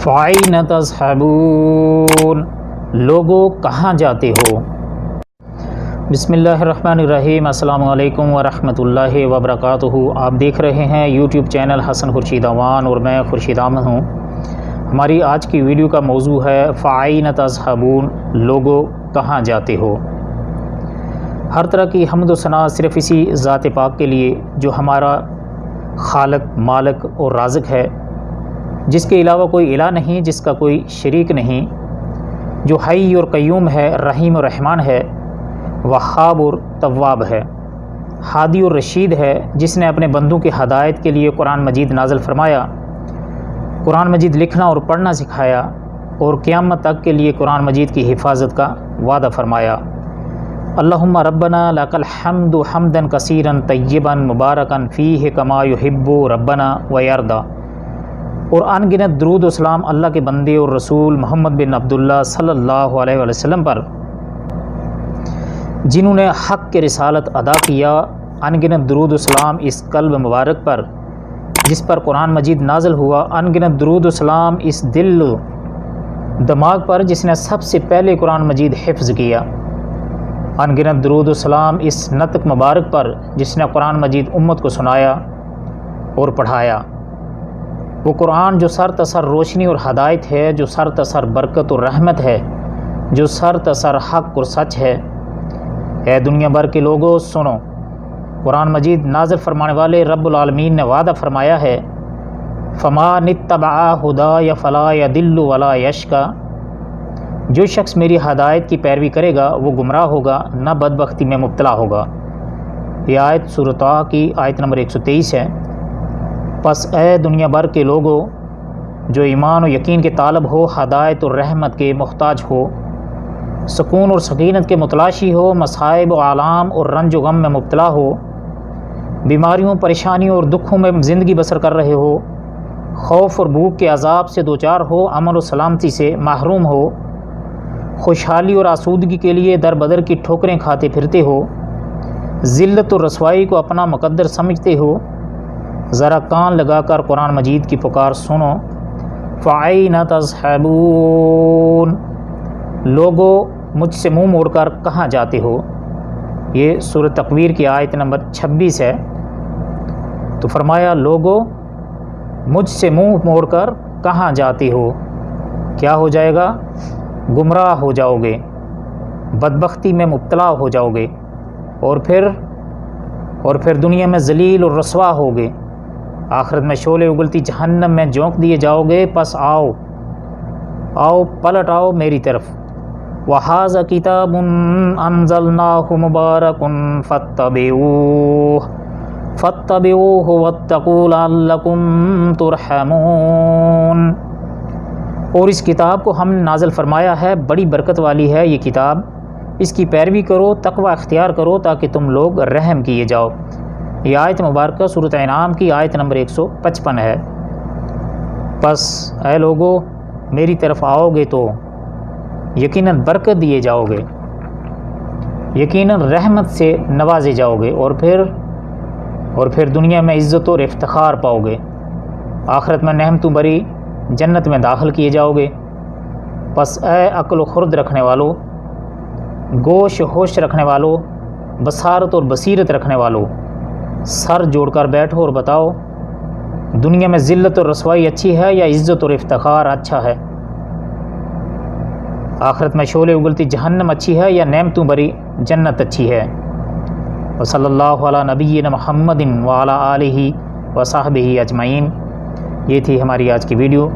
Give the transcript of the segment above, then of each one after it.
فَأَيْنَ تَذْهَبُونَ لوگو کہاں جاتے ہو۔ بسم اللہ الرحمن الرحیم۔ السلام علیکم ورحمۃ اللہ وبرکاتہ۔ آپ دیکھ رہے ہیں یوٹیوب چینل حسن خورشید اوان اور میں خورشید احمد ہوں۔ ہماری آج کی ویڈیو کا موضوع ہے فَأَيْنَ تَذْهَبُونَ لوگو کہاں جاتے ہو۔ ہر طرح کی حمد و ثنا صرف اسی ذات پاک کے لیے جو ہمارا خالق، مالک اور رازق ہے، جس کے علاوہ کوئی الہ نہیں، جس کا کوئی شریک نہیں، جو حی اور قیوم ہے، رحیم اور رحمان ہے، وہاب اور تواب ہے، ہادی اور رشید ہے، جس نے اپنے بندوں کی ہدایت کے لیے قرآن مجید نازل فرمایا، قرآن مجید لکھنا اور پڑھنا سکھایا، اور قیامت تک کے لیے قرآن مجید کی حفاظت کا وعدہ فرمایا۔ اللہم ربنا لک الحمد حمدا کثیرا طیبا مبارکا فیہ کما یحب ربنا ویرضی۔ اور ان گنت درود و سلام اللہ کے بندے اور رسول محمد بن عبداللہ صلی اللہ علیہ وسلم پر، جنہوں نے حق کے رسالت ادا کیا۔ ان گنت درود و سلام اس قلب مبارک پر جس پر قرآن مجید نازل ہوا۔ ان گنت درود و سلام اس دل و دماغ پر جس نے سب سے پہلے قرآن مجید حفظ کیا۔ ان گنت درود و سلام اس نطق مبارک پر جس نے قرآن مجید امت کو سنایا اور پڑھایا۔ وہ قرآن جو سر تسر روشنی اور ہدایت ہے، جو سر تسر برکت اور رحمت ہے، جو سر تسر حق اور سچ ہے۔ اے دنیا بھر کے لوگوں سنو، قرآن مجید نازل فرمانے والے رب العالمین نے وعدہ فرمایا ہے، فَمَنِ اتَّبَعَ هُدَايَ فَلَا يَضِلُّ وَلَا يَشْقَىٰ۔ جو شخص میری ہدایت کی پیروی کرے گا وہ گمراہ ہوگا، نہ بدبختی میں مبتلا ہوگا۔ یہ آیت سورۃ طٰہٰ کی آیت نمبر 123 ہے۔ پس اے دنیا بھر کے لوگوں جو ایمان و یقین کے طالب ہو، ہدایت اور رحمت کے محتاج ہو، سکون اور سکینت کے متلاشی ہو، مصائب و آلام اور رنج و غم میں مبتلا ہو، بیماریوں، پریشانیوں اور دکھوں میں زندگی بسر کر رہے ہو، خوف اور بھوک کے عذاب سے دوچار ہو، امن و سلامتی سے محروم ہو، خوشحالی اور آسودگی کے لیے در بدر کی ٹھوکریں کھاتے پھرتے ہو، ذلت اور رسوائی کو اپنا مقدر سمجھتے ہو، ذرا کان لگا کر قرآن مجید کی پکار سنو۔ فَأَيْنَ تَذْهَبُونَ لوگو مجھ سے منہ موڑ کر کہاں جاتے ہو۔ یہ سورۃ تکویر کی آیت نمبر 26 ہے۔ تو فرمایا لوگو مجھ سے منہ موڑ کر کہاں جاتے ہو۔ کیا ہو جائے گا؟ گمراہ ہو جاؤ گے، بدبختی میں مبتلا ہو جاؤ گے، اور پھر دنیا میں ذلیل اور رسوا ہوگے، آخرت میں شعلے اگلتی جہنم میں جھونک دیے جاؤ گے۔ پس آؤ پلٹ آؤ میری طرف۔ وَهَذَا كِتَابٌ أَنزَلْنَاهُ مُبَارَكٌ فَاتَّبِعُوهُ وَاتَّقُوا لَعَلَّكُمْ تُرْحَمُونَ۔ اور اس کتاب کو ہم نے نازل فرمایا ہے، بڑی برکت والی ہے یہ کتاب، اس کی پیروی کرو، تقوی اختیار کرو تاکہ تم لوگ رحم کیے جاؤ۔ یہ آیت مبارکہ سورۃ انعام کی آیت نمبر 155 ہے۔ پس اے لوگو میری طرف آؤ گے تو یقیناً برکت دیے جاؤ گے، یقیناً رحمت سے نوازے جاؤ گے، اور پھر دنیا میں عزت اور افتخار پاؤ گے، آخرت میں نعمتوں بری جنت میں داخل کیے جاؤ گے۔ پس اے عقل و خرد رکھنے والو، گوش و ہوش رکھنے والو، بصارت اور بصیرت رکھنے والو، سر جوڑ کر بیٹھو اور بتاؤ دنیا میں ذلت اور رسوائی اچھی ہے یا عزت اور افتخار اچھا ہے؟ آخرت میں شعلے اگلتی جہنم اچھی ہے یا نعمتوں بری جنت اچھی ہے؟ وصلی اللہ علی نبینا محمد وعلی آلہ وصحبہ اجمعین۔ یہ تھی ہماری آج کی ویڈیو۔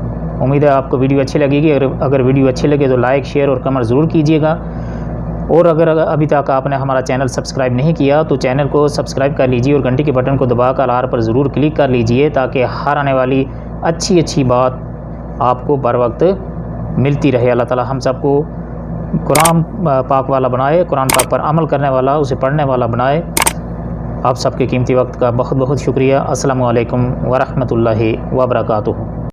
امید ہے آپ کو ویڈیو اچھی لگے گی، اگر ویڈیو اچھی لگے تو لائک، شیئر اور کمنٹ ضرور کیجیے گا، اور اگر ابھی تک آپ نے ہمارا چینل سبسکرائب نہیں کیا تو چینل کو سبسکرائب کر لیجیے، اور گھنٹی کے بٹن کو دبا کر آل پر ضرور کلک کر لیجیے تاکہ ہر آنے والی اچھی بات آپ کو بر وقت ملتی رہے۔ اللہ تعالی ہم سب کو قرآن پاک والا بنائے، قرآن پاک پر عمل کرنے والا، اسے پڑھنے والا بنائے۔ آپ سب کے قیمتی وقت کا بہت شکریہ۔ السلام علیکم ورحمۃ اللہ وبرکاتہ۔